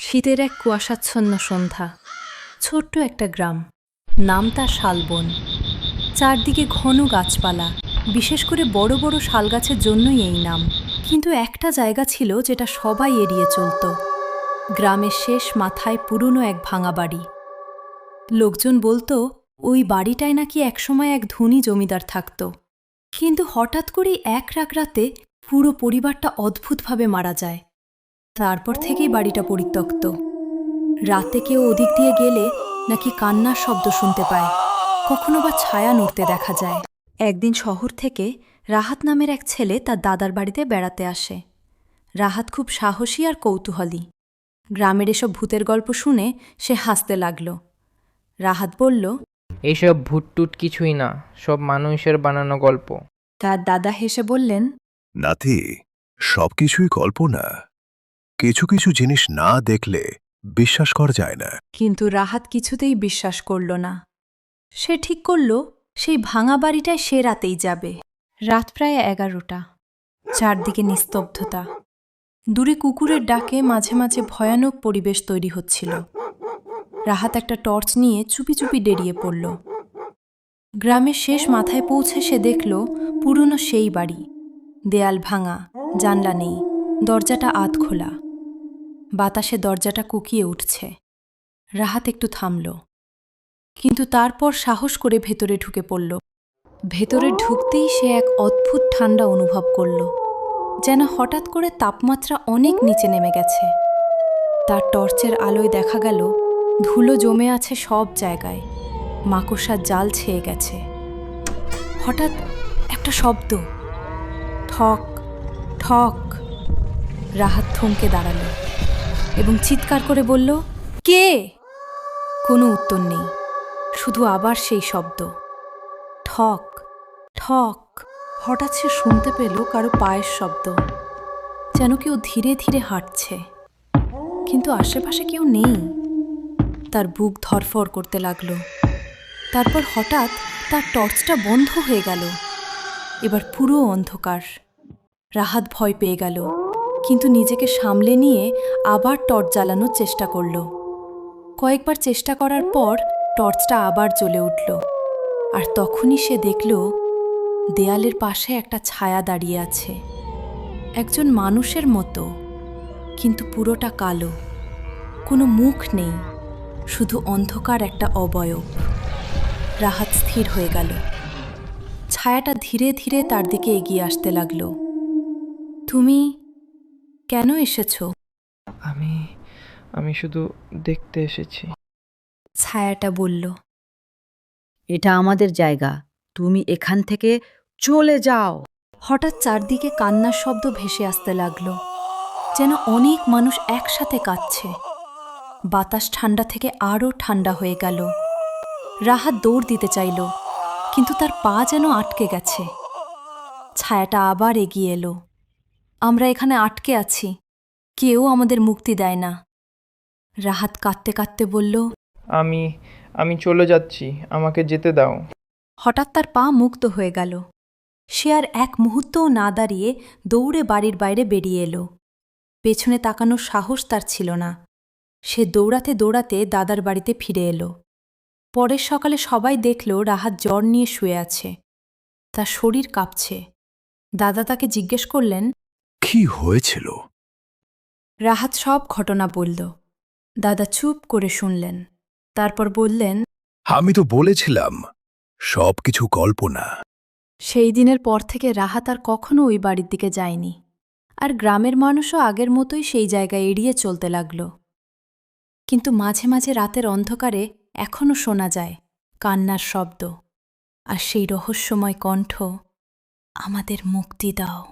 শীতের এক কুয়াশাচ্ছন্ন সন্ধ্যা। ছোট্ট একটা গ্রাম, নাম তার শালবন। চারদিকে ঘন গাছপালা, বিশেষ করে বড় বড় শালগাছের জন্যই এই নাম। কিন্তু একটা জায়গা ছিল যেটা সবাই এড়িয়ে চলত। গ্রামের শেষ মাথায় পুরনো এক ভাঙা বাড়ি। লোকজন বলতো ওই বাড়িটায় নাকি একসময় এক ধনী জমিদার থাকত। কিন্তু হঠাৎ করেই এক রাতে পুরো পরিবারটা অদ্ভুতভাবে মারা যায়। তারপর থেকেই বাড়িটা পরিত্যক্ত। রাতে কেউ ওদিক দিয়ে গেলে নাকি কান্নার শব্দ শুনতে পায়, কখনো বা ছায়া নড়তে দেখা যায়। একদিন শহর থেকে রাহাত নামের এক ছেলে তার দাদার বাড়িতে বেড়াতে আসে। রাহাত খুব সাহসী আর কৌতূহলী। গ্রামের এসব ভূতের গল্প শুনে সে হাসতে লাগল। রাহাত বলল, এইসব ভূতটুত কিছুই না, সব মানুষের বানানো গল্প। তার দাদা হেসে বললেন, নাতি, সবকিছুই কল্পনা। কিছু কিছু জিনিস না দেখলে বিশ্বাস করা যায় না। কিন্তু রাহাত কিছুতেই বিশ্বাস করল না। সে ঠিক করল সেই ভাঙা বাড়িটায় সে রাতেই যাবে। রাত প্রায় 11টা। চারদিকে নিস্তব্ধতা। দূরে কুকুরের ডাকে মাঝে মাঝে ভয়ানক পরিবেশ তৈরি হচ্ছিল। রাহাত একটা টর্চ নিয়ে চুপি চুপি বেরিয়ে পড়ল। গ্রামের শেষ মাথায় পৌঁছে সে দেখল পুরনো সেই বাড়ি। দেয়াল ভাঙা, জানলা নেই, দরজাটা আধ খোলা। বাতাসে দরজাটা কুকিয়ে উঠছে। রাহাত একটু থামল, কিন্তু তারপর সাহস করে ভেতরে ঢুকে পড়ল। ভেতরে ঢুকতেই সে এক অদ্ভুত ঠান্ডা অনুভব করল, যেন হঠাৎ করে তাপমাত্রা অনেক নিচে নেমে গেছে। তার টর্চের আলোয় দেখা গেল ধুলো জমে আছে সব জায়গায়, মাকড়সার জাল ছেয়ে গেছে। হঠাৎ একটা শব্দ, ঠক ঠক। রাহাত থমকে দাঁড়াল এবং চিৎকার করে বলল, কে? কোনো উত্তর নেই, শুধু আবার সেই শব্দ, ঠক ঠক। হঠাৎ সে শুনতে পেল কারো পায়ের শব্দ, যেন কেউ ধীরে ধীরে হাঁটছে, কিন্তু আশেপাশে কেউ নেই। তার বুক ধরফর করতে লাগল। তারপর হঠাৎ তার টর্চটা বন্ধ হয়ে গেল। এবার পুরো অন্ধকার। রাহাত ভয় পেয়ে গেল, কিন্তু নিজেকে সামলে নিয়ে আবার টর্চ জ্বালানোর চেষ্টা করল। কয়েকবার চেষ্টা করার পর টর্চটা আবার জ্বলে উঠল। আর তখনই সে দেখল দেয়ালের পাশে একটা ছায়া দাঁড়িয়ে আছে, একজন মানুষের মতো, কিন্তু পুরোটা কালো। কোনো মুখ নেই, শুধু অন্ধকার একটা অবয়ব। রাহাত স্থির হয়ে গেল। ছায়াটা ধীরে ধীরে তার দিকে এগিয়ে আসতে লাগল। তুমি কেন এসেছ? আমি শুধু দেখতে এসেছি। ছায়াটা বলল। এটা আমাদের জায়গা, তুমি এখান থেকে চলে যাও। হঠাৎ চারদিকে কান্নার শব্দ ভেসে আসতে লাগল, যেন অনেক মানুষ একসাথে কাঁদছে। বাতাস ঠান্ডা থেকে আরও ঠান্ডা হয়ে গেল। রাহাত দৌড় দিতে চাইল, কিন্তু তার পা যেন আটকে গেছে। ছায়াটা আবার এগিয়ে এলো। আমরা এখানে আটকে আছি, কেউ আমাদের মুক্তি দেয় না। রাহাত কাঁদতে কাঁদতে বলল, আমি চলে যাচ্ছি, আমাকে যেতে দাও। হঠাৎ তার পা মুক্ত হয়ে গেল। সে আর এক মুহূর্তও না দাঁড়িয়ে দৌড়ে বাড়ির বাইরে বেরিয়ে এলো। পেছনে তাকানোর সাহস তার ছিল না। সে দৌড়াতে দৌড়াতে দাদার বাড়িতে ফিরে এলো। পরের সকালে সবাই দেখল রাহাত জ্বর নিয়ে শুয়ে আছে, তার শরীর কাঁপছে। দাদা তাকে জিজ্ঞেস করলেন, কি হয়েছিল? রাহাত সব ঘটনা বলল। দাদা চুপ করে শুনলেন, তারপর বললেন, আমি তো বলেছিলাম সবকিছু কল্পনা। সেই দিনের পর থেকে রাহাত আর কখনো ওই বাড়ির দিকে যায়নি। আর গ্রামের মানুষও আগের মতোই সেই জায়গায় এড়িয়ে চলতে লাগল। কিন্তু মাঝে মাঝে রাতের অন্ধকারে এখনও শোনা যায় কান্নার শব্দ, আর সেই রহস্যময় কণ্ঠ, আমাদের মুক্তি দাও।